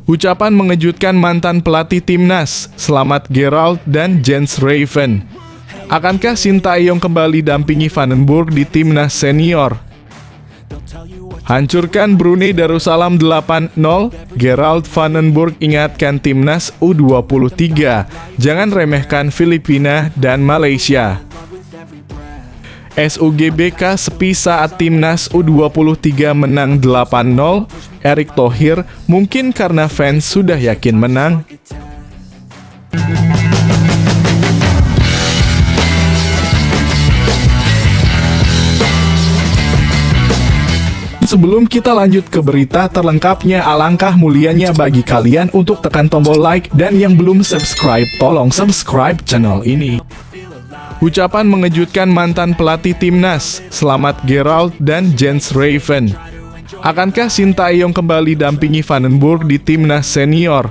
Ucapan mengejutkan mantan pelatih timnas, selamat Gerald dan Jens Raven. Akankah Sintayong kembali dampingi Vandenberg di timnas senior? Hancurkan Brunei Darussalam 8-0, Gerald Vandenberg ingatkan timnas U23, jangan remehkan Filipina dan Malaysia. SUGBK sepi saat timnas U23 menang 8-0, Erick Thohir mungkin karena fans sudah yakin menang. Sebelum kita lanjut ke berita terlengkapnya, alangkah mulianya bagi kalian untuk tekan tombol like dan yang belum subscribe, tolong subscribe channel ini. Ucapan mengejutkan mantan pelatih timnas, selamat Gerald dan Jens Raven. Akankah Sintayong kembali dampingi Vandenberg di timnas senior?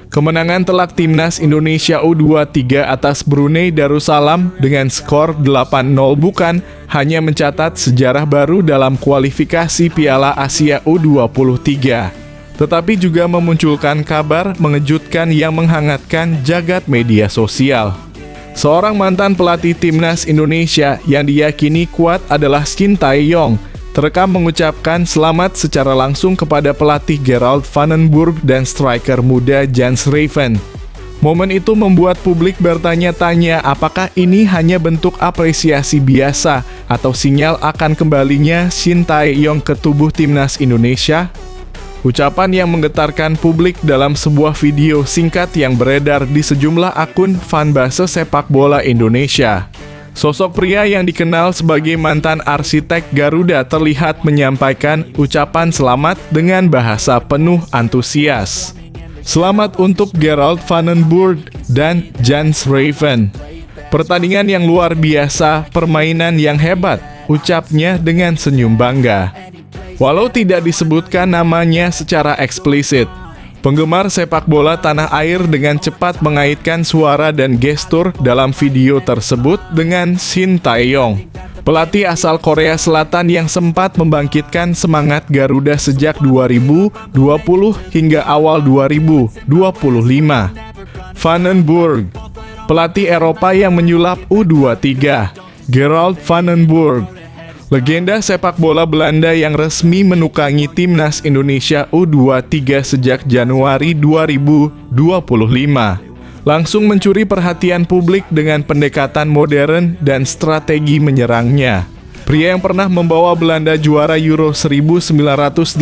Kemenangan telak timnas Indonesia U23 atas Brunei Darussalam dengan skor 8-0 bukan hanya mencatat sejarah baru dalam kualifikasi Piala Asia U23, tetapi juga memunculkan kabar mengejutkan yang menghangatkan jagat media sosial. Seorang mantan pelatih timnas Indonesia yang diyakini kuat adalah Sintayong, terekam mengucapkan selamat secara langsung kepada pelatih Gerald Vandenberg dan striker muda Jens Raven. Momen itu membuat publik bertanya-tanya apakah ini hanya bentuk apresiasi biasa atau sinyal akan kembalinya Sintayong ke tubuh timnas Indonesia. Ucapan yang menggetarkan publik dalam sebuah video singkat yang beredar di sejumlah akun fanbase sepak bola Indonesia. Sosok pria yang dikenal sebagai mantan arsitek Garuda terlihat menyampaikan ucapan selamat dengan bahasa penuh antusias. Selamat untuk Gerald Vandenberg dan Jens Raven. Pertandingan yang luar biasa, permainan yang hebat, ucapnya dengan senyum bangga. Walau tidak disebutkan namanya secara eksplisit, penggemar sepak bola tanah air dengan cepat mengaitkan suara dan gestur dalam video tersebut dengan Sintayong, pelatih asal Korea Selatan yang sempat membangkitkan semangat Garuda sejak 2020 hingga awal 2025. Vandenberg, pelatih Eropa yang menyulap U23, Gerald Vandenberg, legenda sepak bola Belanda yang resmi menukangi timnas Indonesia U23 sejak Januari 2025. Langsung mencuri perhatian publik dengan pendekatan modern dan strategi menyerangnya. Pria yang pernah membawa Belanda juara Euro 1988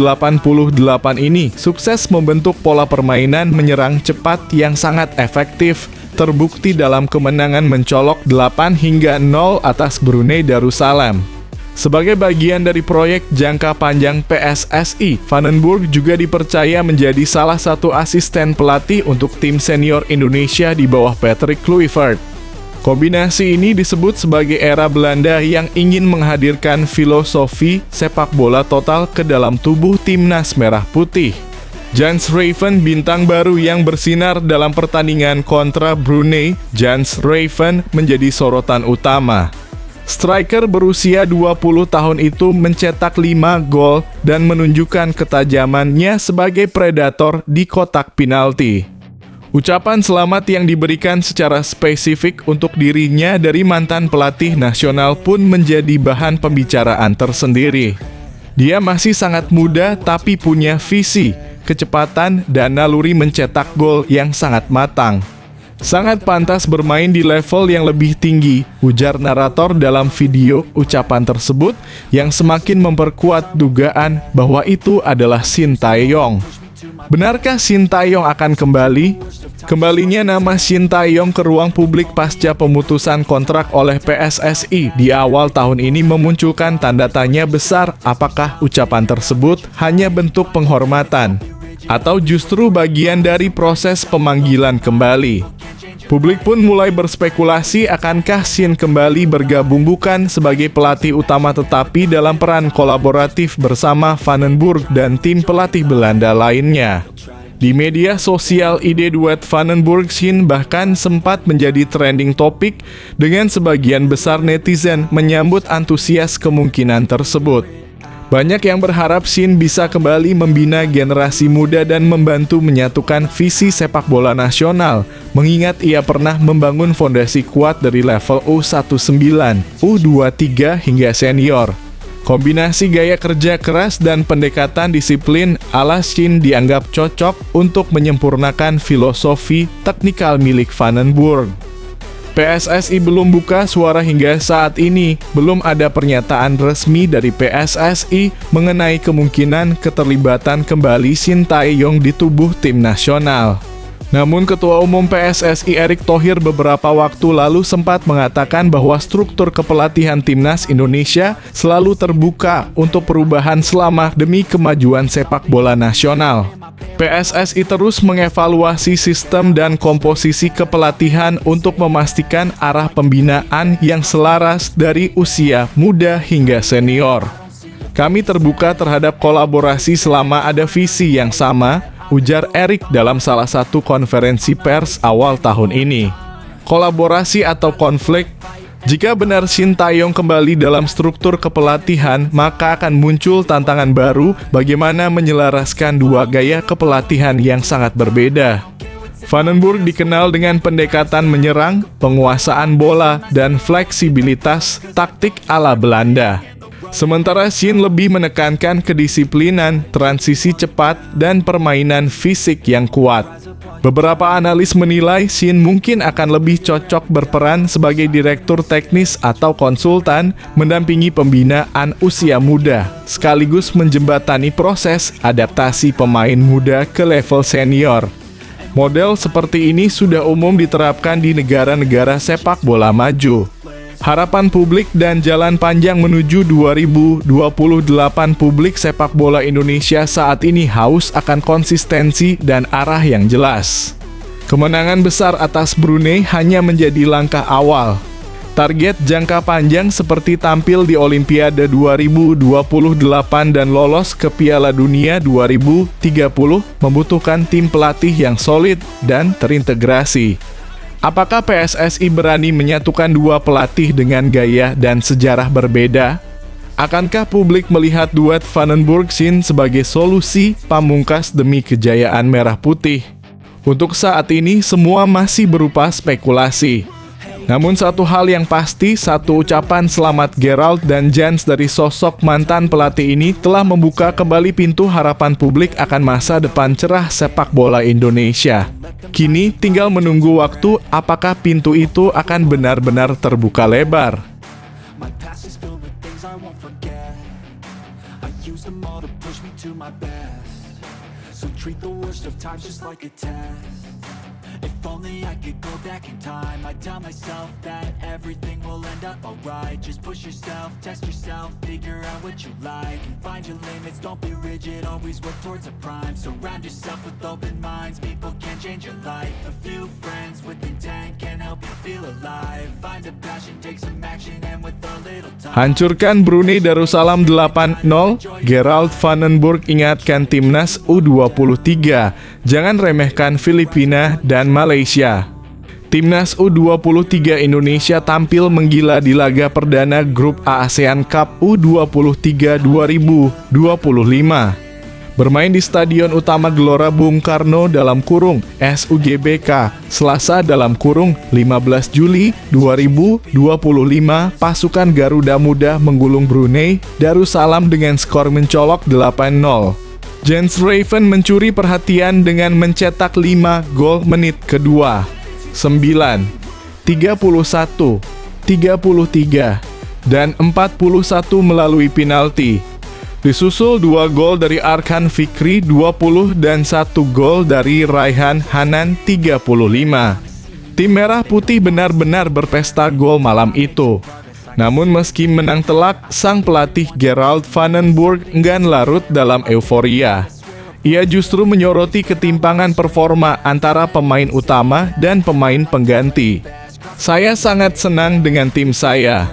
ini sukses membentuk pola permainan menyerang cepat yang sangat efektif, terbukti dalam kemenangan mencolok 8-0 atas Brunei Darussalam. Sebagai bagian dari proyek jangka panjang PSSI, Vandenberg juga dipercaya menjadi salah satu asisten pelatih untuk tim senior Indonesia di bawah Patrick Kluivert. Kombinasi ini disebut sebagai era Belanda yang ingin menghadirkan filosofi sepak bola total ke dalam tubuh timnas merah putih. Jens Raven, bintang baru yang bersinar dalam pertandingan kontra Brunei, Jens Raven menjadi sorotan utama. Striker berusia 20 tahun itu mencetak 5 gol dan menunjukkan ketajamannya sebagai predator di kotak penalti. Ucapan selamat yang diberikan secara spesifik untuk dirinya dari mantan pelatih nasional pun menjadi bahan pembicaraan tersendiri. Dia masih sangat muda tapi punya visi, kecepatan, dan naluri mencetak gol yang sangat matang. Sangat pantas bermain di level yang lebih tinggi, ujar narator dalam video ucapan tersebut yang semakin memperkuat dugaan bahwa itu adalah Sintayong. Benarkah Sintayong akan kembali? Kembalinya nama Sintayong ke ruang publik pasca pemutusan kontrak oleh PSSI di awal tahun ini memunculkan tanda tanya besar apakah ucapan tersebut hanya bentuk penghormatan atau justru bagian dari proses pemanggilan kembali. Publik pun mulai berspekulasi akankah Sin kembali bergabung bukan sebagai pelatih utama tetapi dalam peran kolaboratif bersama Vandenberg dan tim pelatih Belanda lainnya. Di media sosial, ide duet Vandenberg-Sin bahkan sempat menjadi trending topik dengan sebagian besar netizen menyambut antusias kemungkinan tersebut. Banyak yang berharap Shin bisa kembali membina generasi muda dan membantu menyatukan visi sepak bola nasional, mengingat ia pernah membangun fondasi kuat dari level U19, U23 hingga senior. Kombinasi gaya kerja keras dan pendekatan disiplin ala Shin dianggap cocok untuk menyempurnakan filosofi teknikal milik Vandenburg. PSSI belum buka suara hingga saat ini. Belum ada pernyataan resmi dari PSSI mengenai kemungkinan keterlibatan kembali Shin Tae-yong di tubuh tim nasional. Namun Ketua Umum PSSI Erick Thohir beberapa waktu lalu sempat mengatakan bahwa struktur kepelatihan Timnas Indonesia selalu terbuka untuk perubahan selama demi kemajuan sepak bola nasional. PSSI terus mengevaluasi sistem dan komposisi kepelatihan untuk memastikan arah pembinaan yang selaras dari usia muda hingga senior. Kami terbuka terhadap kolaborasi selama ada visi yang sama, ujar Erick dalam salah satu konferensi pers awal tahun ini. Kolaborasi atau konflik? Jika benar Shin Tae-yong kembali dalam struktur kepelatihan, maka akan muncul tantangan baru bagaimana menyelaraskan dua gaya kepelatihan yang sangat berbeda. Vandenburg dikenal dengan pendekatan menyerang, penguasaan bola, dan fleksibilitas taktik ala Belanda. Sementara Shin lebih menekankan kedisiplinan, transisi cepat, dan permainan fisik yang kuat. Beberapa analis menilai Shin mungkin akan lebih cocok berperan sebagai direktur teknis atau konsultan, mendampingi pembinaan usia muda, sekaligus menjembatani proses adaptasi pemain muda ke level senior. Model seperti ini sudah umum diterapkan di negara-negara sepak bola maju. Harapan publik dan jalan panjang menuju 2028 publik sepak bola Indonesia saat ini haus akan konsistensi dan arah yang jelas. Kemenangan besar atas Brunei hanya menjadi langkah awal. Target jangka panjang seperti tampil di Olimpiade 2028 dan lolos ke Piala Dunia 2030 membutuhkan tim pelatih yang solid dan terintegrasi. Apakah PSSI berani menyatukan dua pelatih dengan gaya dan sejarah berbeda? Akankah publik melihat duet Vandenburg-Shin sebagai solusi pamungkas demi kejayaan merah putih? Untuk saat ini, semua masih berupa spekulasi. Namun satu hal yang pasti, satu ucapan selamat Gerald dan Jans dari sosok mantan pelatih ini telah membuka kembali pintu harapan publik akan masa depan cerah sepak bola Indonesia. Kini tinggal menunggu waktu apakah pintu itu akan benar-benar terbuka lebar. If only I could go back in time, I'd tell myself that everything will end up alright. Just push yourself, test yourself, figure out what you like, and find your limits, don't be rigid, always work towards a prime. Surround yourself with open minds, people can change your life. A few friends with intent can help you feel alive. Find a passion, take some action, and with a little time. Hancurkan Brunei Darussalam 8-0, Gerald Vandenburg ingatkan Timnas U23, jangan remehkan Filipina dan Malaysia. Timnas U23 Indonesia tampil menggila di laga perdana Grup A ASEAN Cup U23 2025. Bermain di Stadion Utama Gelora Bung Karno dalam kurung SUGBK, Selasa dalam kurung 15 Juli 2025, pasukan Garuda Muda menggulung Brunei Darussalam dengan skor mencolok 8-0. Jens Raven mencuri perhatian dengan mencetak 5 gol menit kedua, 9, 31, 33, dan 41 melalui penalti. Disusul 2 gol dari Arkan Fikri 20 dan 1 gol dari Raihan Hanan 35. Tim Merah Putih benar-benar berpesta gol malam itu. Namun meski menang telak, sang pelatih Gerald Vandenburg enggan larut dalam euforia. Ia justru menyoroti ketimpangan performa antara pemain utama dan pemain pengganti. Saya sangat senang dengan tim saya.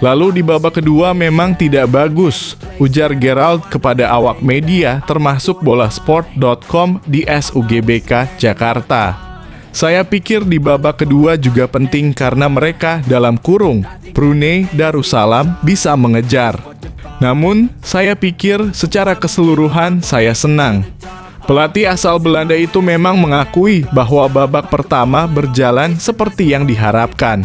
Lalu di babak kedua memang tidak bagus, ujar Gerald kepada awak media termasuk bolasport.com di SUGBK Jakarta. Saya pikir di babak kedua juga penting karena mereka dalam kurung Brunei Darussalam bisa mengejar. Namun, saya pikir secara keseluruhan saya senang. Pelatih asal Belanda itu memang mengakui bahwa babak pertama berjalan seperti yang diharapkan.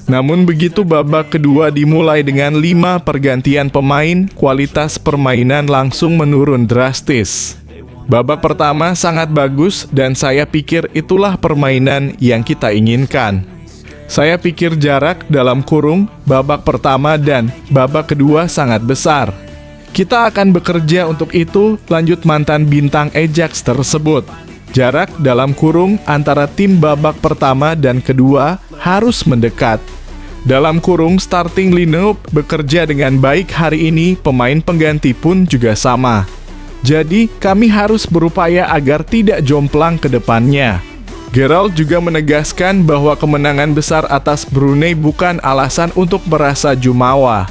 Namun begitu babak kedua dimulai dengan 5 pergantian pemain, kualitas permainan langsung menurun drastis. Babak pertama sangat bagus dan saya pikir itulah permainan yang kita inginkan. Saya pikir jarak dalam kurung babak pertama dan babak kedua sangat besar. Kita akan bekerja untuk itu, lanjut mantan bintang Ajax tersebut. Jarak dalam kurung antara tim babak pertama dan kedua harus mendekat. Dalam kurung starting lineup bekerja dengan baik hari ini, pemain pengganti pun juga sama. Jadi, kami harus berupaya agar tidak jomplang ke depannya. Gerald juga menegaskan bahwa kemenangan besar atas Brunei bukan alasan untuk merasa jumawa.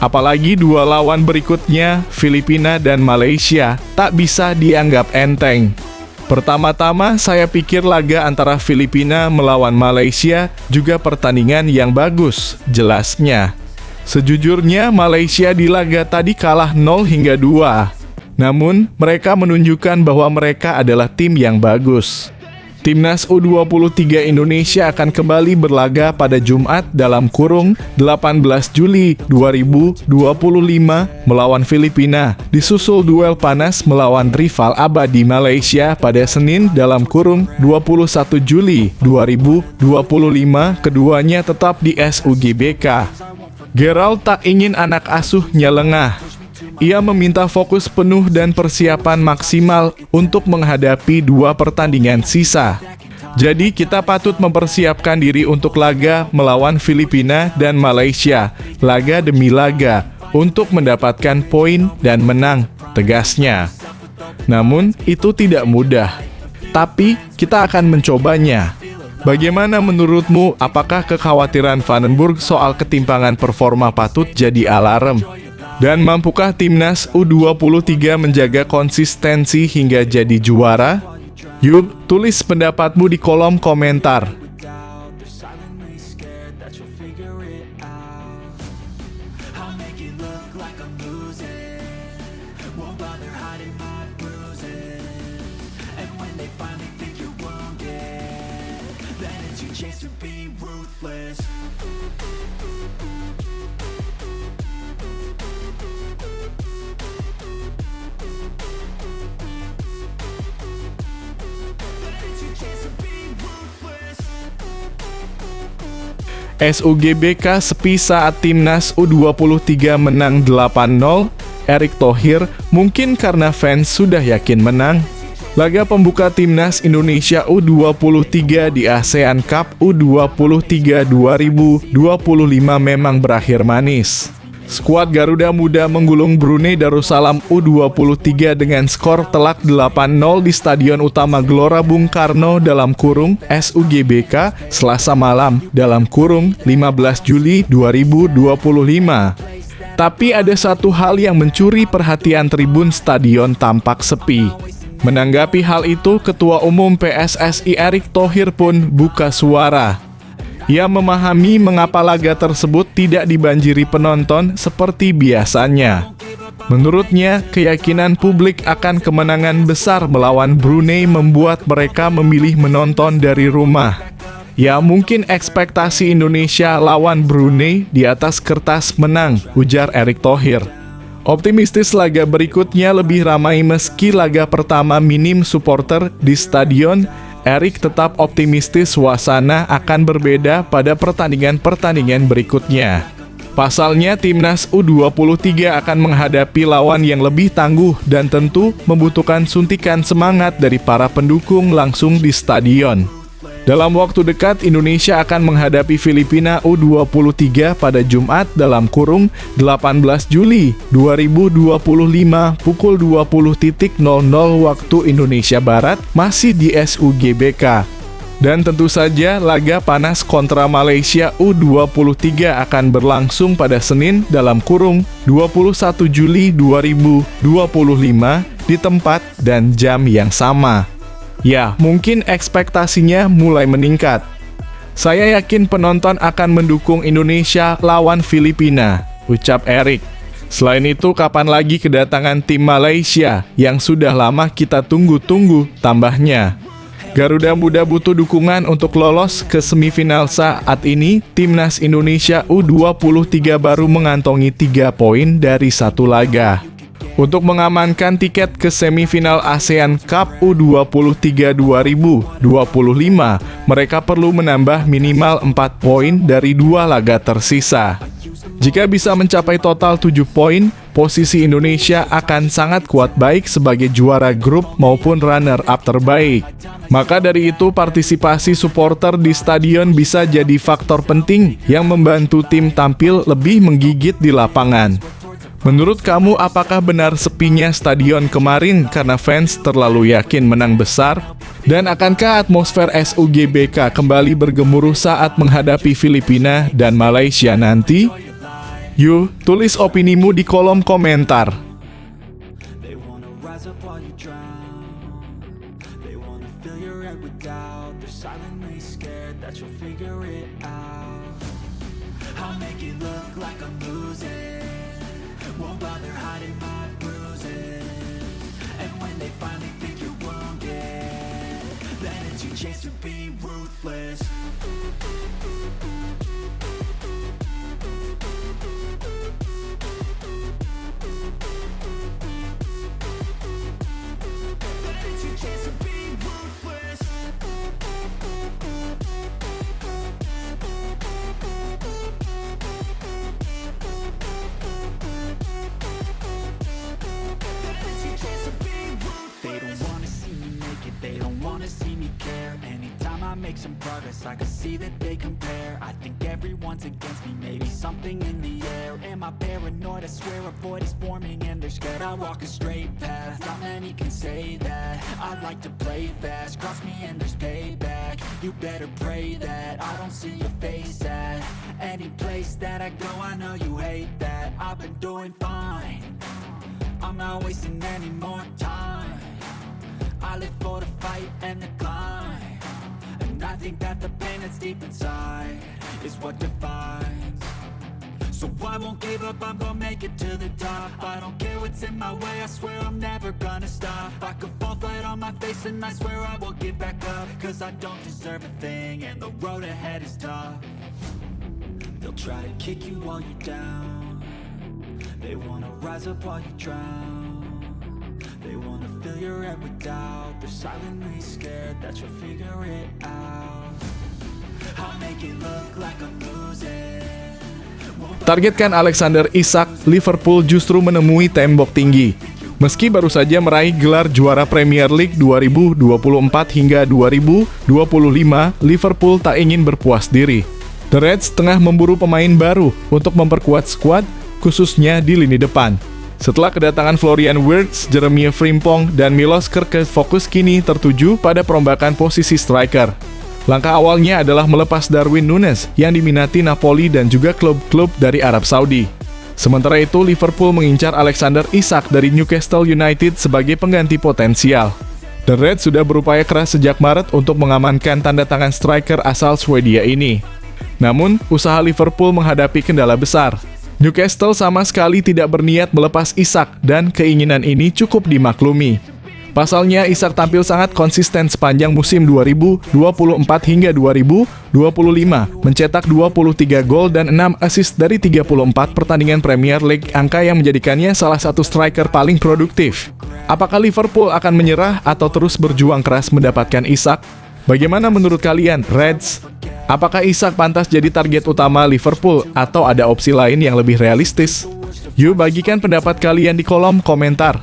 Apalagi dua lawan berikutnya, Filipina dan Malaysia, tak bisa dianggap enteng. Pertama-tama, saya pikir laga antara Filipina melawan Malaysia juga pertandingan yang bagus, jelasnya. Sejujurnya, Malaysia di laga tadi kalah 0-2. Namun, mereka menunjukkan bahwa mereka adalah tim yang bagus. Timnas U23 Indonesia akan kembali berlaga pada Jumat dalam kurung 18 Juli 2025 melawan Filipina, disusul duel panas melawan rival abadi Malaysia pada Senin dalam kurung 21 Juli 2025, keduanya tetap di SUGBK. Gerald tak ingin anak asuhnya lengah. Ia meminta fokus penuh dan persiapan maksimal untuk menghadapi 2 pertandingan sisa. Jadi kita patut mempersiapkan diri untuk laga melawan Filipina dan Malaysia, laga demi laga, untuk mendapatkan poin dan menang, tegasnya. Namun, itu tidak mudah. Tapi, kita akan mencobanya. Bagaimana menurutmu, apakah kekhawatiran Vandenberg soal ketimpangan performa patut jadi alarm? Dan mampukah timnas U23 menjaga konsistensi hingga jadi juara? Yuk, tulis pendapatmu di kolom komentar. SUGBK sepi saat timnas U23 menang 8-0. Erick Thohir, mungkin karena fans sudah yakin menang. Laga pembuka timnas Indonesia U23 di ASEAN Cup U23 2025 memang berakhir manis. Skuad Garuda Muda menggulung Brunei Darussalam U23 dengan skor telak 8-0 di Stadion Utama Gelora Bung Karno dalam kurung SUGBK Selasa malam dalam kurung 15 Juli 2025. Tapi ada satu hal yang mencuri perhatian tribun stadion tampak sepi. Menanggapi hal itu, Ketua Umum PSSI Erick Thohir pun buka suara. Ia memahami mengapa laga tersebut tidak dibanjiri penonton seperti biasanya. Menurutnya, keyakinan publik akan kemenangan besar melawan Brunei membuat mereka memilih menonton dari rumah. Ya, mungkin ekspektasi Indonesia lawan Brunei di atas kertas menang, ujar Erick Thohir. Optimistis laga berikutnya lebih ramai meski laga pertama minim supporter di stadion. Erick tetap optimistis suasana akan berbeda pada pertandingan-pertandingan berikutnya. Pasalnya, timnas U23 akan menghadapi lawan yang lebih tangguh dan tentu membutuhkan suntikan semangat dari para pendukung langsung di stadion. Dalam waktu dekat, Indonesia akan menghadapi Filipina U23 pada Jumat dalam kurung 18 Juli 2025 pukul 20.00 waktu Indonesia Barat, masih di SUGBK. Dan tentu saja laga panas kontra Malaysia U23 akan berlangsung pada Senin dalam kurung 21 Juli 2025 di tempat dan jam yang sama. Ya, mungkin ekspektasinya mulai meningkat. Saya yakin penonton akan mendukung Indonesia lawan Filipina, ucap Erick. Selain itu, kapan lagi kedatangan tim Malaysia yang sudah lama kita tunggu-tunggu tambahnya? Garuda Muda butuh dukungan untuk lolos ke semifinal. Saat ini, Timnas Indonesia U23 baru mengantongi 3 poin dari 1 laga. Untuk mengamankan tiket ke semifinal ASEAN Cup U23 2025, mereka perlu menambah minimal 4 poin dari 2 laga tersisa. Jika bisa mencapai total 7 poin, posisi Indonesia akan sangat kuat baik sebagai juara grup maupun runner-up terbaik. Maka dari itu, partisipasi supporter di stadion bisa jadi faktor penting yang membantu tim tampil lebih menggigit di lapangan. Menurut kamu, apakah benar sepinya stadion kemarin karena fans terlalu yakin menang besar? Dan akankah atmosfer SUGBK kembali bergemuruh saat menghadapi Filipina dan Malaysia nanti? Yuk, tulis opinimu di kolom komentar. They wanna rise up while you drown. They wanna fill your head with doubt. They're silently scared that you'll figure it out. I'll make it look like I'm losing. Won't bother hiding my bruises. And when they finally think you're wounded, then it's your chance to be ruthless. They don't wanna see me care. Anytime I make some progress, I can see that they compare. I think everyone's against me, maybe something in the air. Am I paranoid? I swear a void is forming and they're scared. I walk a straight path, not many can say that. I like to play fast, cross me and there's payback. You better pray that I don't see your face at any place that I go. I know you hate that. I've been doing fine, I'm not wasting any more time. I live for the fight and the climb, and I think that the pain that's deep inside is what defines. So I won't give up, I'm gonna make it to the top. I don't care what's in my way, I swear I'm never gonna stop. I could fall flat on my face and I swear I will get back up, cause I don't deserve a thing and the road ahead is tough. They'll try to kick you while you're down. They wanna rise up while you drown. They wanna fill your head with doubt. They're silently scared that you'll figure it out. I'll make it look like I'm losing. Targetkan Alexander Isak, Liverpool justru menemui tembok tinggi. Meski baru saja meraih gelar juara Premier League 2024 hingga 2025, Liverpool tak ingin berpuas diri. The Reds tengah memburu pemain baru untuk memperkuat skuad, khususnya di lini depan. Setelah kedatangan Florian Wirtz, Jeremy Frimpong, dan Milos Kerkez, fokus kini tertuju pada perombakan posisi striker. Langkah awalnya adalah melepas Darwin Núñez yang diminati Napoli dan juga klub-klub dari Arab Saudi. Sementara itu, Liverpool mengincar Alexander Isak dari Newcastle United sebagai pengganti potensial. The Reds sudah berupaya keras sejak Maret untuk mengamankan tanda tangan striker asal Swedia ini. Namun, usaha Liverpool menghadapi kendala besar. Newcastle sama sekali tidak berniat melepas Isak dan keinginan ini cukup dimaklumi. Pasalnya, Isak tampil sangat konsisten sepanjang musim 2024 hingga 2025, mencetak 23 gol dan 6 assist dari 34 pertandingan Premier League, angka yang menjadikannya salah satu striker paling produktif. Apakah Liverpool akan menyerah atau terus berjuang keras mendapatkan Isak? Bagaimana menurut kalian, Reds? Apakah Isak pantas jadi target utama Liverpool atau ada opsi lain yang lebih realistis? Yuk bagikan pendapat kalian di kolom komentar.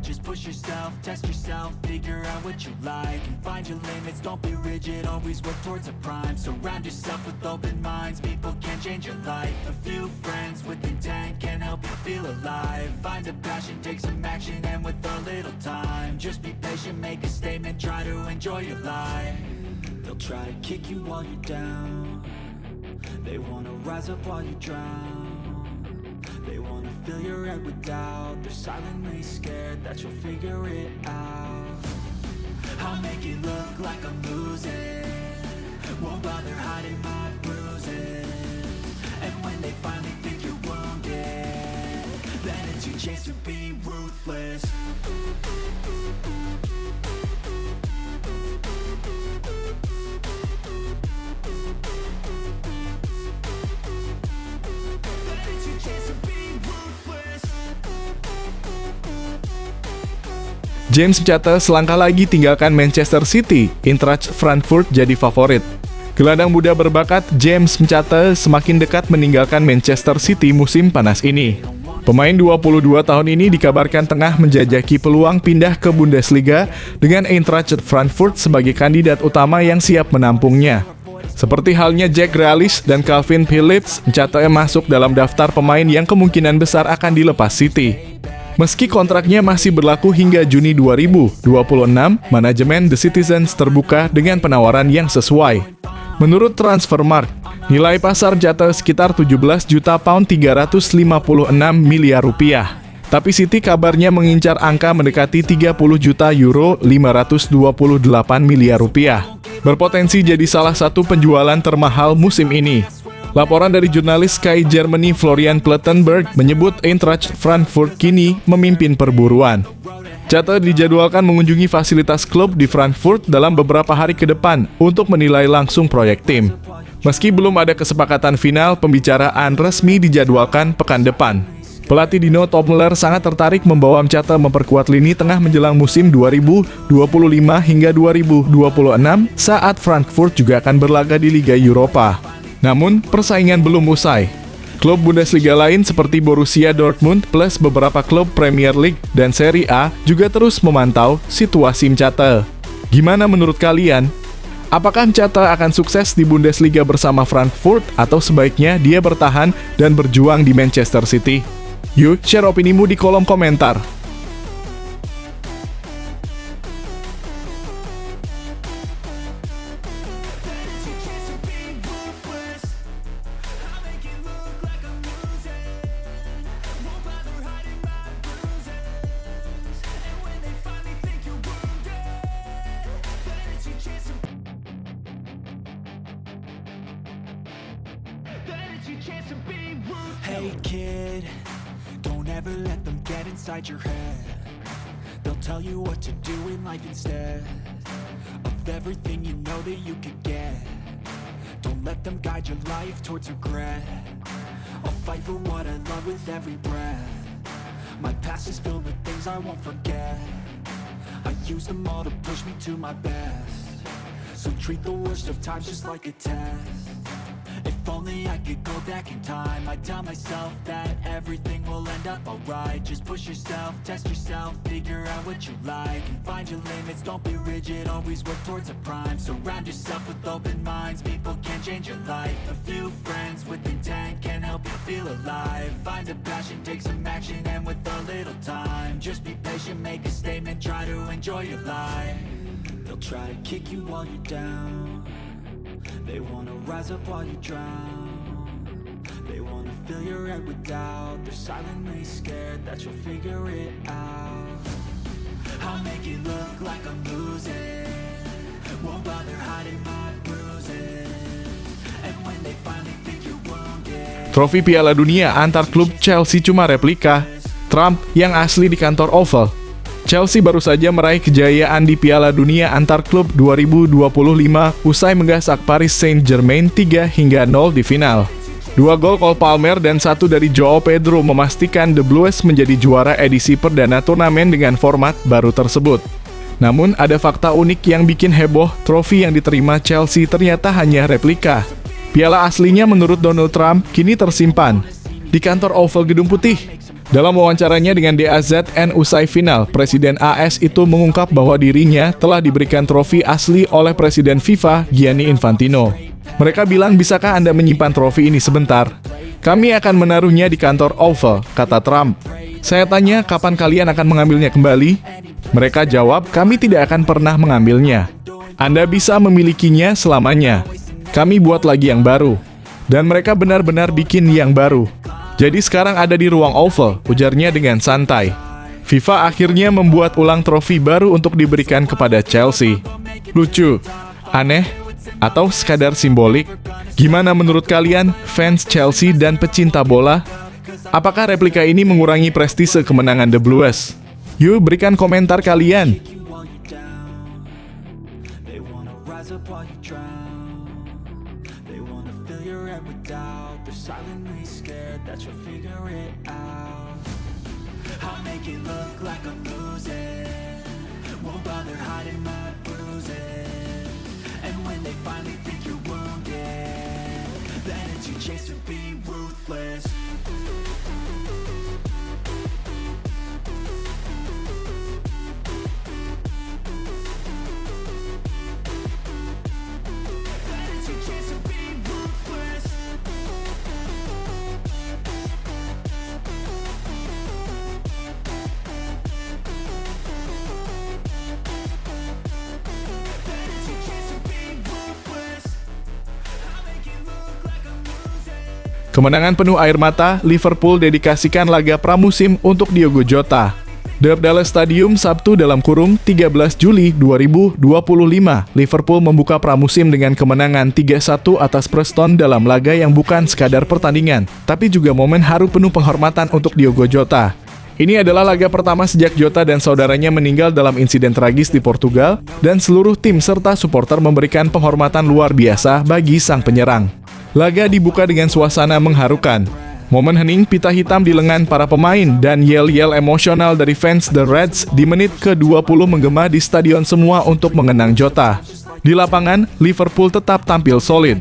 Just push yourself, test yourself, figure out what you like and find your limits, don't be rigid, always work towards a prime. Surround yourself with open minds, people can change your life. A few friends with intent can help you feel alive. Find a passion, take some action, and with a little time, just be patient, make a statement, try to enjoy your life. They'll try to kick you while you're down. They wanna rise up while you drown. They wanna fill your head with doubt. They're silently scared that you'll figure it out. I'll make it look like I'm losing. Won't bother hiding my bruises. losing. And when they finally think you're wounded, then it's your chance to be ruthless. Then it's your chance to be ruthless. James mencatat selangkah lagi tinggalkan Manchester City, Eintracht Frankfurt jadi favorit. Gelandang muda berbakat James mencatat semakin dekat meninggalkan Manchester City musim panas ini. Pemain 22 tahun ini dikabarkan tengah menjajaki peluang pindah ke Bundesliga dengan Eintracht Frankfurt sebagai kandidat utama yang siap menampungnya. Seperti halnya Jack Grealish dan Calvin Phillips mencatatnya masuk dalam daftar pemain yang kemungkinan besar akan dilepas City. Meski kontraknya masih berlaku hingga Juni 2026, manajemen The Citizens terbuka dengan penawaran yang sesuai. Menurut Transfermarkt, nilai pasar jatuh sekitar 17 juta pound 356 miliar rupiah. Tapi City kabarnya mengincar angka mendekati 30 juta euro 528 miliar rupiah. Berpotensi jadi salah satu penjualan termahal musim ini. Laporan dari jurnalis Sky Germany Florian Plettenberg menyebut Eintracht Frankfurt kini memimpin perburuan. Jata dijadwalkan mengunjungi fasilitas klub di Frankfurt dalam beberapa hari ke depan untuk menilai langsung proyek tim. Meski belum ada kesepakatan final, pembicaraan resmi dijadwalkan pekan depan. Pelatih Dino Topmeler sangat tertarik membawa Mchata memperkuat lini tengah menjelang musim 2025 hingga 2026 saat Frankfurt juga akan berlaga di Liga Eropa. Namun, persaingan belum usai. Klub Bundesliga lain seperti Borussia Dortmund plus beberapa klub Premier League dan Serie A juga terus memantau situasi Mchata. Gimana menurut kalian? Apakah Mchata akan sukses di Bundesliga bersama Frankfurt atau sebaiknya dia bertahan dan berjuang di Manchester City? Yuk, share opinimu di kolom komentar. Hey kid, don't ever let them get inside your head. They'll tell you what to do in life instead of everything you know that you could get. Don't let them guide your life towards regret. I'll fight for what I love with every breath. My past is filled with things I won't forget. I use them all to push me to my best. So treat the worst of times just like a test. If only I could go back in time, I'd tell myself that everything will end up alright. Just push yourself, test yourself, figure out what you like, and find your limits, don't be rigid, always work towards a prime. Surround yourself with open minds, people can change your life. A few friends with intent can help you feel alive. Find a passion, take some action, and with a little time, just be patient, make a statement, try to enjoy your life. They'll try to kick you while you're down. They wanna rise up while you drown. They wanna fill your head with doubt. They're silently scared that you'll figure it out. I'll make it look like I'm losing. Won't bother hiding my bruises. And when they finally think you're wounded. Trofi Piala Dunia antar klub Chelsea cuma replika. Trump yang asli di kantor Oval. Chelsea baru saja meraih kejayaan di Piala Dunia antar klub 2025 usai menggasak Paris Saint-Germain 3-0 di final. 2 gol Cole Palmer dan 1 dari Joao Pedro memastikan The Blues menjadi juara edisi perdana turnamen dengan format baru tersebut. Namun ada fakta unik yang bikin heboh, trofi yang diterima Chelsea ternyata hanya replika. Piala aslinya menurut Donald Trump kini tersimpan di kantor Oval Gedung Putih. Dalam wawancaranya dengan DAZN usai final, Presiden AS itu mengungkap bahwa dirinya telah diberikan trofi asli oleh Presiden FIFA, Gianni Infantino. Mereka bilang, bisakah Anda menyimpan trofi ini sebentar? Kami akan menaruhnya di kantor Oval, kata Trump. Saya tanya, kapan kalian akan mengambilnya kembali? Mereka jawab, kami tidak akan pernah mengambilnya. Anda bisa memilikinya selamanya. Kami buat lagi yang baru. Dan mereka benar-benar bikin yang baru. Jadi sekarang ada di ruang Oval, ujarnya dengan santai. FIFA akhirnya membuat ulang trofi baru untuk diberikan kepada Chelsea. Lucu, aneh, atau sekadar simbolik? Gimana menurut kalian, fans Chelsea dan pecinta bola? Apakah replika ini mengurangi prestise kemenangan The Blues? Yuk berikan komentar kalian. While you're down, they wanna rise up while you drown. They wanna fill your head with doubt. They're silently scared that you'll figure it out. I'll make it look like I'm losing. Won't bother hiding my bruises. And when they finally think you're wounded, then it's your chance to be ruthless. Kemenangan penuh air mata, Liverpool dedikasikan laga pramusim untuk Diogo Jota. The Dallas Stadium Sabtu (13 Juli 2025), Liverpool membuka pramusim dengan kemenangan 3-1 atas Preston dalam laga yang bukan sekadar pertandingan, tapi juga momen haru penuh penghormatan untuk Diogo Jota. Ini adalah laga pertama sejak Jota dan saudaranya meninggal dalam insiden tragis di Portugal, dan seluruh tim serta supporter memberikan penghormatan luar biasa bagi sang penyerang. Laga dibuka dengan suasana mengharukan. Momen hening pita hitam di lengan para pemain dan yel-yel emosional dari fans The Reds di menit ke-20 menggema di stadion semua untuk mengenang Jota. Di lapangan, Liverpool tetap tampil solid.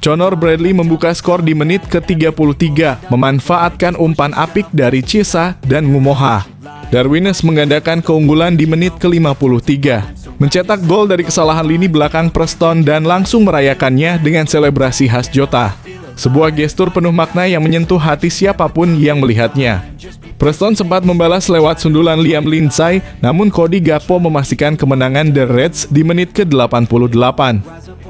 Conor Bradley membuka skor di menit ke-33, memanfaatkan umpan apik dari Chiesa dan Ngumoha. Darwinus menggandakan keunggulan di menit ke-53. Mencetak gol dari kesalahan lini belakang Preston dan langsung merayakannya dengan selebrasi khas Jota. Sebuah gestur penuh makna yang menyentuh hati siapapun yang melihatnya. Preston sempat membalas lewat sundulan Liam Lindsay, namun Cody Gakpo memastikan kemenangan The Reds di menit ke-88.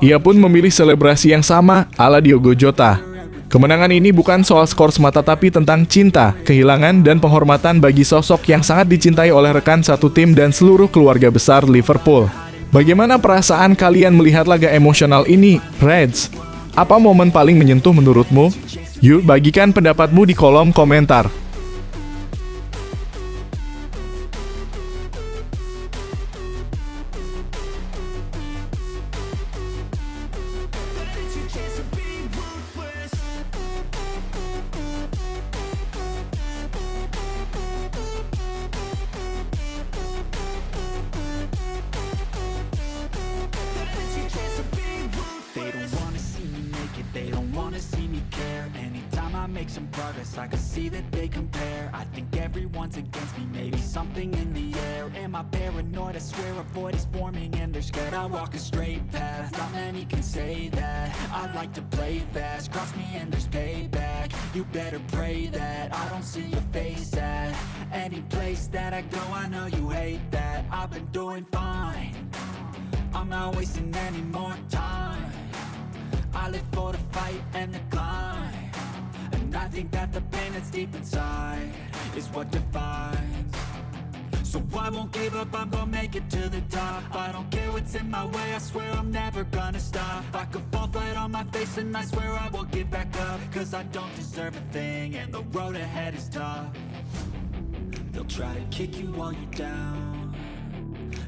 Ia pun memilih selebrasi yang sama ala Diogo Jota. Kemenangan ini bukan soal skor semata tapi tentang cinta, kehilangan, dan penghormatan bagi sosok yang sangat dicintai oleh rekan satu tim dan seluruh keluarga besar Liverpool. Bagaimana perasaan kalian melihat laga emosional ini, Reds? Apa momen paling menyentuh menurutmu? Yuk bagikan pendapatmu di kolom komentar. They don't wanna see me care. Anytime I make some progress, I can see that they compare. I think everyone's against me, maybe something in the air. Am I paranoid? I swear a void is forming and they're scared. I walk a straight path, not many can say that. I like to play fast, cross me and there's payback. You better pray that I don't see your face at any place that I go. I know you hate that. I've been doing fine, I'm not wasting any more time. I live for the fight and the climb, and I think that the pain that's deep inside is what defines. So I won't give up, I'm gonna make it to the top. I don't care what's in my way, I swear I'm never gonna stop. I could fall flat on my face and I swear I will get back up, cause I don't deserve a thing and the road ahead is tough. They'll try to kick you while you're down,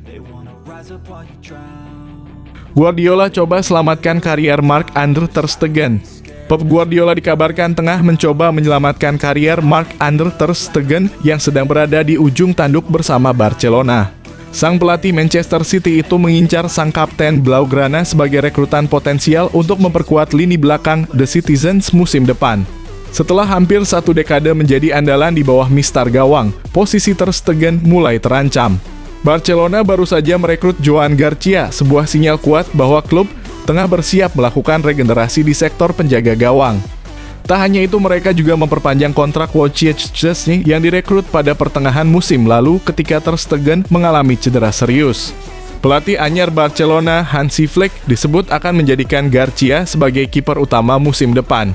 they wanna rise up while you drown. Guardiola coba selamatkan karier Marc-Andre ter Stegen. Pep Guardiola dikabarkan tengah mencoba menyelamatkan karier Marc-Andre ter Stegen yang sedang berada di ujung tanduk bersama Barcelona. Sang pelatih Manchester City itu mengincar sang kapten Blaugrana sebagai rekrutan potensial untuk memperkuat lini belakang The Citizens musim depan. Setelah hampir satu dekade menjadi andalan di bawah mistar gawang, posisi ter Stegen mulai terancam. Barcelona baru saja merekrut Joan Garcia, sebuah sinyal kuat bahwa klub tengah bersiap melakukan regenerasi di sektor penjaga gawang. Tak hanya itu, mereka juga memperpanjang kontrak Wojciech Szczesny yang direkrut pada pertengahan musim lalu ketika ter Stegen mengalami cedera serius. Pelatih anyar Barcelona, Hansi Flick, disebut akan menjadikan Garcia sebagai kiper utama musim depan.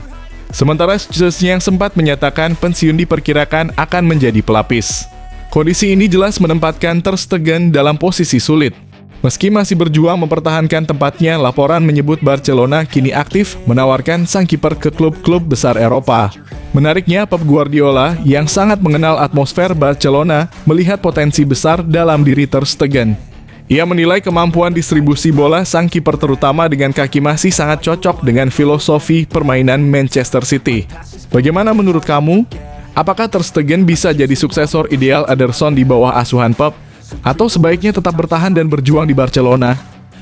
Sementara Szczesny yang sempat menyatakan pensiun diperkirakan akan menjadi pelapis. Kondisi ini jelas menempatkan ter Stegen dalam posisi sulit. Pep Guardiola juga mencoba menyelamatkan karier Marc-Andre ter Stegen yang sedang berada di ujung tanduk bersama Barcelona. Sang pelatih Manchester City itu mengincar sang kapten Blaugrana sebagai rekrutan potensial untuk memperkuat lini belakang The Citizens musim depan. Setelah hampir satu dekade menjadi andalan di bawah mistar gawang, posisi ter Stegen mulai terancam. Barcelona baru saja merekrut Joan Garcia, sebuah sinyal kuat bahwa klub tengah bersiap melakukan regenerasi di sektor penjaga gawang. Tak hanya itu, mereka juga memperpanjang kontrak Wojciech Szczesny yang disebut akan menjadikan Garcia sebagai kiper utama musim depan. Meski masih berjuang mempertahankan tempatnya, laporan menyebut Barcelona kini aktif menawarkan sang kiper ke klub-klub besar Eropa. Menariknya, Pep Guardiola yang sangat mengenal atmosfer Barcelona melihat potensi besar dalam diri Ter Stegen. Ia menilai kemampuan distribusi bola sang kiper terutama dengan kaki masih sangat cocok dengan filosofi permainan Manchester City. Bagaimana menurut kamu? Apakah Ter Stegen bisa jadi suksesor ideal Ederson di bawah asuhan Pep? Atau sebaiknya tetap bertahan dan berjuang di Barcelona?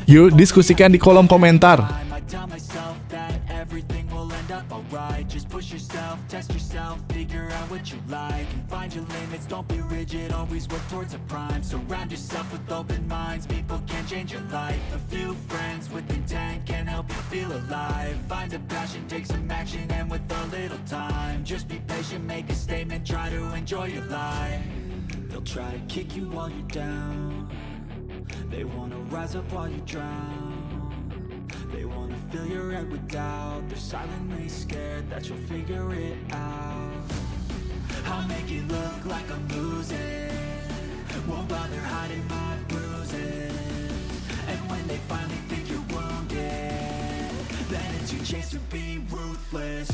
Yuk diskusikan di kolom komentar. I tell myself that everything will end up alright. Just push yourself, test yourself, figure out what you like, and find your limits, don't be rigid, always work towards a prime. Surround yourself with open minds, people can change your life. A few friends with intent can help you feel alive. Find a passion, take some action, and with a little time, just be patient, make a statement, try to enjoy your life. They'll try to kick you while you're down. They wanna rise up while you drown. They wanna fill your head with doubt. They're silently scared that you'll figure it out. I'll make it look like I'm losing. Won't bother hiding my bruises. And when they finally think you're wounded, then it's your chance to be ruthless.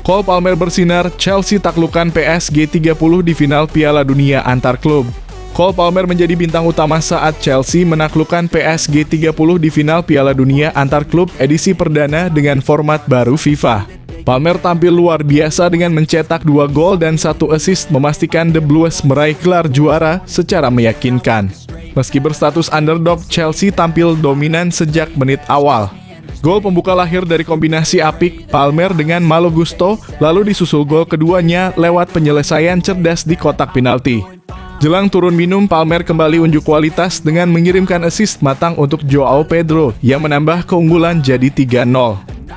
Cole Palmer bersinar, Chelsea taklukkan PSG 30 di final Piala Dunia antar klub. Cole Palmer menjadi bintang utama saat Chelsea menaklukkan PSG 30 di final Piala Dunia antar klub edisi perdana dengan format baru FIFA. Palmer tampil luar biasa dengan mencetak 2 gol dan 1 assist memastikan The Blues meraih gelar juara secara meyakinkan. Meski berstatus underdog, Chelsea tampil dominan sejak menit awal. Gol pembuka lahir dari kombinasi apik Palmer dengan Malo Gusto, lalu disusul gol keduanya lewat penyelesaian cerdas di kotak penalti. Jelang turun minum, Palmer kembali unjuk kualitas dengan mengirimkan assist matang untuk Joao Pedro yang menambah keunggulan jadi 3-0.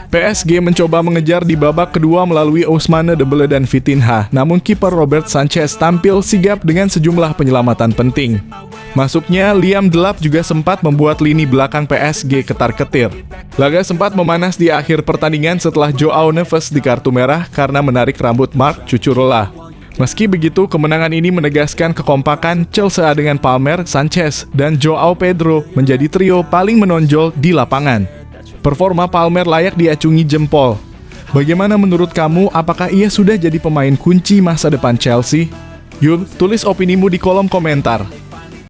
PSG mencoba mengejar di babak kedua melalui Ousmane Dembélé dan Vitinha, namun kiper Robert Sanchez tampil sigap dengan sejumlah penyelamatan penting. Masuknya Liam Delap juga sempat membuat lini belakang PSG ketar-ketir. Laga sempat memanas di akhir pertandingan setelah Joao Neves di kartu merah karena menarik rambut Marc Cucurella. Meski begitu, kemenangan ini menegaskan kekompakan Chelsea dengan Palmer, Sanchez, dan Joao Pedro menjadi trio paling menonjol di lapangan. Performa Palmer layak diacungi jempol. Bagaimana menurut kamu, apakah ia sudah jadi pemain kunci masa depan Chelsea? Yuk, tulis opinimu di kolom komentar.